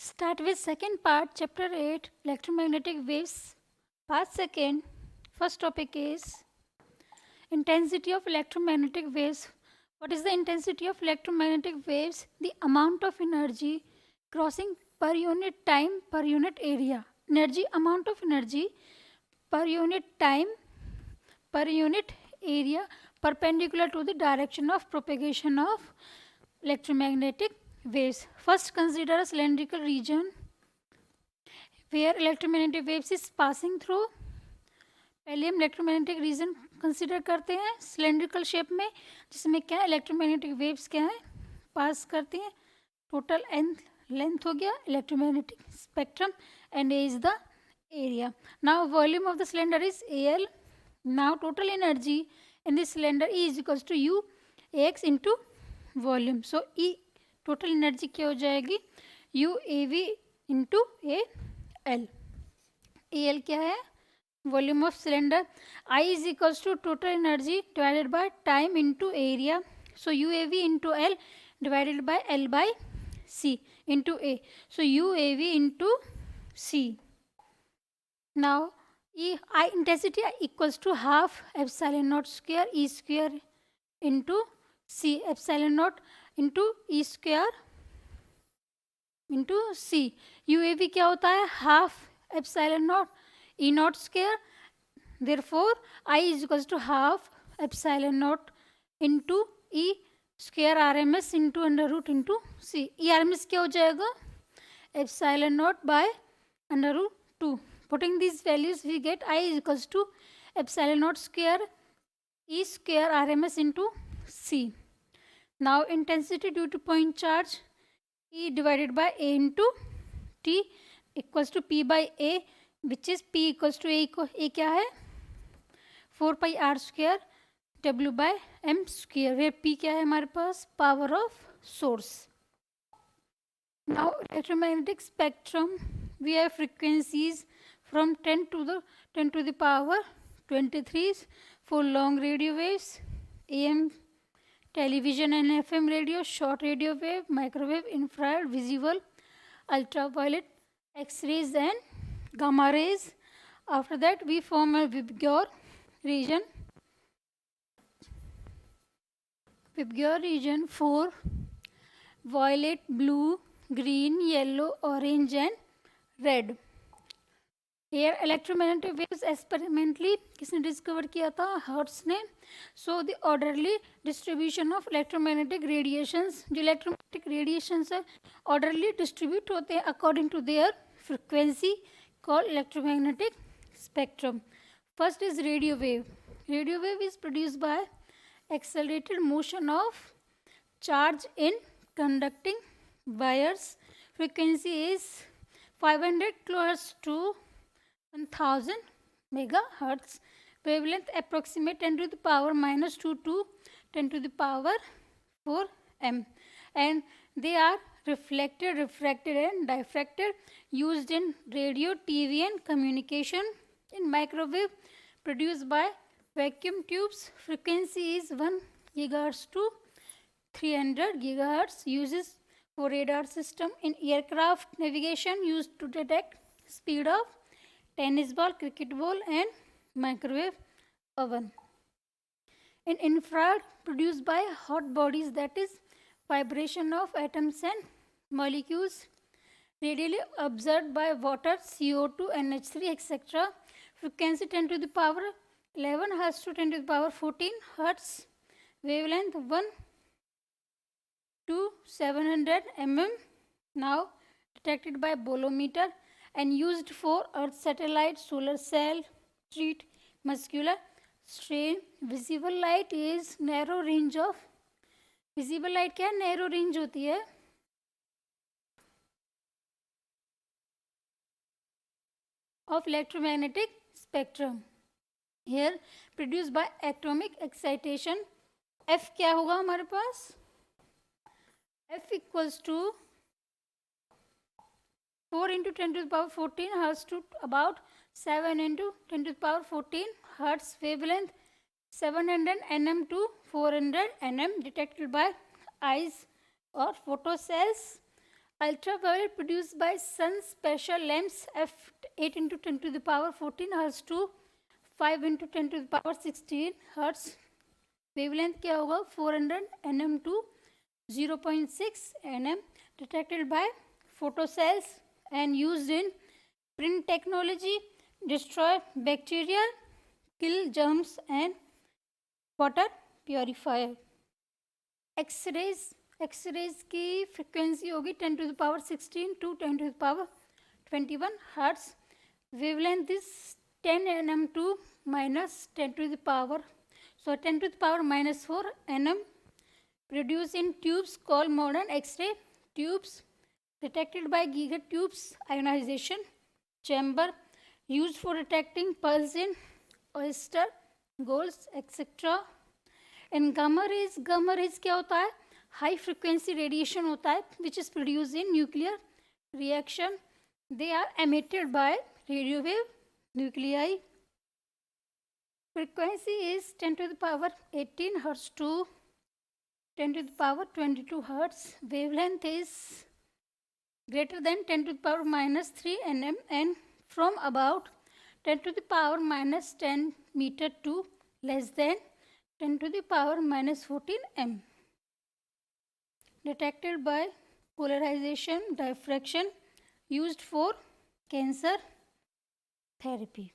Start with second part, chapter 8, electromagnetic waves, part second. First topic is intensity of electromagnetic waves. What is the intensity of electromagnetic waves? The amount of energy crossing per unit time per unit area. Amount of energy per unit time per unit area perpendicular to the direction of propagation of electromagnetic waves. First, consider a cylindrical region where electromagnetic waves is passing through. पहले हम electromagnetic reason consider करते हैं cylindrical shape में, जिसमें क्या है electromagnetic waves क्या है पास करती हैं. टोटल लेंथ हो गया electromagnetic spectrum and A is the area. Now volume of the cylinder is AL. Now total energy in this cylinder E is equals to U AX into volume. So E total energy क्या हो जाएगी U AV into AL. AL क्या है volume of cylinder. I is equals to total energy divided by time into area. So UAV into L divided by L by C into A. So UAV into C. Now I intensity equals to half epsilon naught square E square into C. Epsilon naught into E square into C. UAV क्या होता है half epsilon naught E naught square. Therefore I is equals to half epsilon naught into E square RMS into under root into C. E RMS क्या हो जाएगा epsilon naught by under root 2. Putting these values we get I is equals to epsilon naught square E square RMS into C. Now intensity due to point charge E divided by A into T equals to P by A, which is P equals to A क्या है 4 pi R square W by M square, where P क्या है हमारे पास power of source. Now electromagnetic spectrum we have frequencies from 10 to the power 23 for long radio waves, AM television and FM radio, short radio wave, microwave, infrared, visible, ultraviolet, X-rays and gamma rays. After that we form a Vibgyor region. Vibgyor region for violet, blue, green, yellow, orange and red. Here electromagnetic waves experimentally किसने discover किया था Hertz ने. So the orderly distribution of electromagnetic radiations. जो electromagnetic radiations है orderly distribute होते हैं according to their frequency called electromagnetic spectrum. First is radio wave. Radio wave is produced by accelerated motion of charge in conducting wires. Frequency is 500 kilohertz to 1000 megahertz. Wavelength approximate 10 to the power minus 2 to 10 to the power 4 m. And they are reflected, refracted and diffracted, used in radio, TV and communication. In microwave produced by vacuum tubes, frequency is 1 gigahertz to 300 gigahertz. Uses for radar system. In aircraft navigation used to detect speed of tennis ball, cricket ball and microwave oven. In infrared produced by hot bodies, that is vibration of atoms and molecules, radially observed by water, CO2, NH3 etc. Frequency 10 to the power 11 hertz to 10 to the power 14 hertz. Wavelength 1 to 700 mm. Now detected by bolometer and used for earth satellite, solar cell, treat muscular strain. Visible light is narrow range of. Visible light क्या है narrow range होती है of electromagnetic spectrum. Here produced by atomic excitation. F क्या होगा हमारे पास F equals to 4 into 10 to the power 14 hertz to about 7 into 10 to the power 14 hertz. Wavelength 700 nm to 400 nm. Detected by eyes or photocells. Ultraviolet produced by sun special lamps f8 into 10 to the power 14 hertz to 5 into 10 to the power 16 hertz. Wavelength क्या होगा 400 nm to 0.6 nm. Detected by photocells and used in print technology. Destroy bacteria, kill germs and water purifier. X rays की frequency होगी 10 to the power 16 to 10 to the power 21 hertz. Wavelength is 10 nm to minus 10 to the power 4 nm. Produced in tubes called modern X-ray tubes. Detected by Geiger tubes ionization chamber used for detecting pulse in oyster, golds, etc. And gamma rays क्या होता है? High frequency radiation होता है which is produced in nuclear reaction. They are emitted by radio wave nuclei. Frequency is 10 to the power 18 hertz to 10 to the power 22 hertz. Wavelength is greater than 10 to the power minus 3 nm and from about 10 to the power minus 10 meter to less than 10 to the power minus 14 m. Detected by polarization diffraction used for cancer therapy.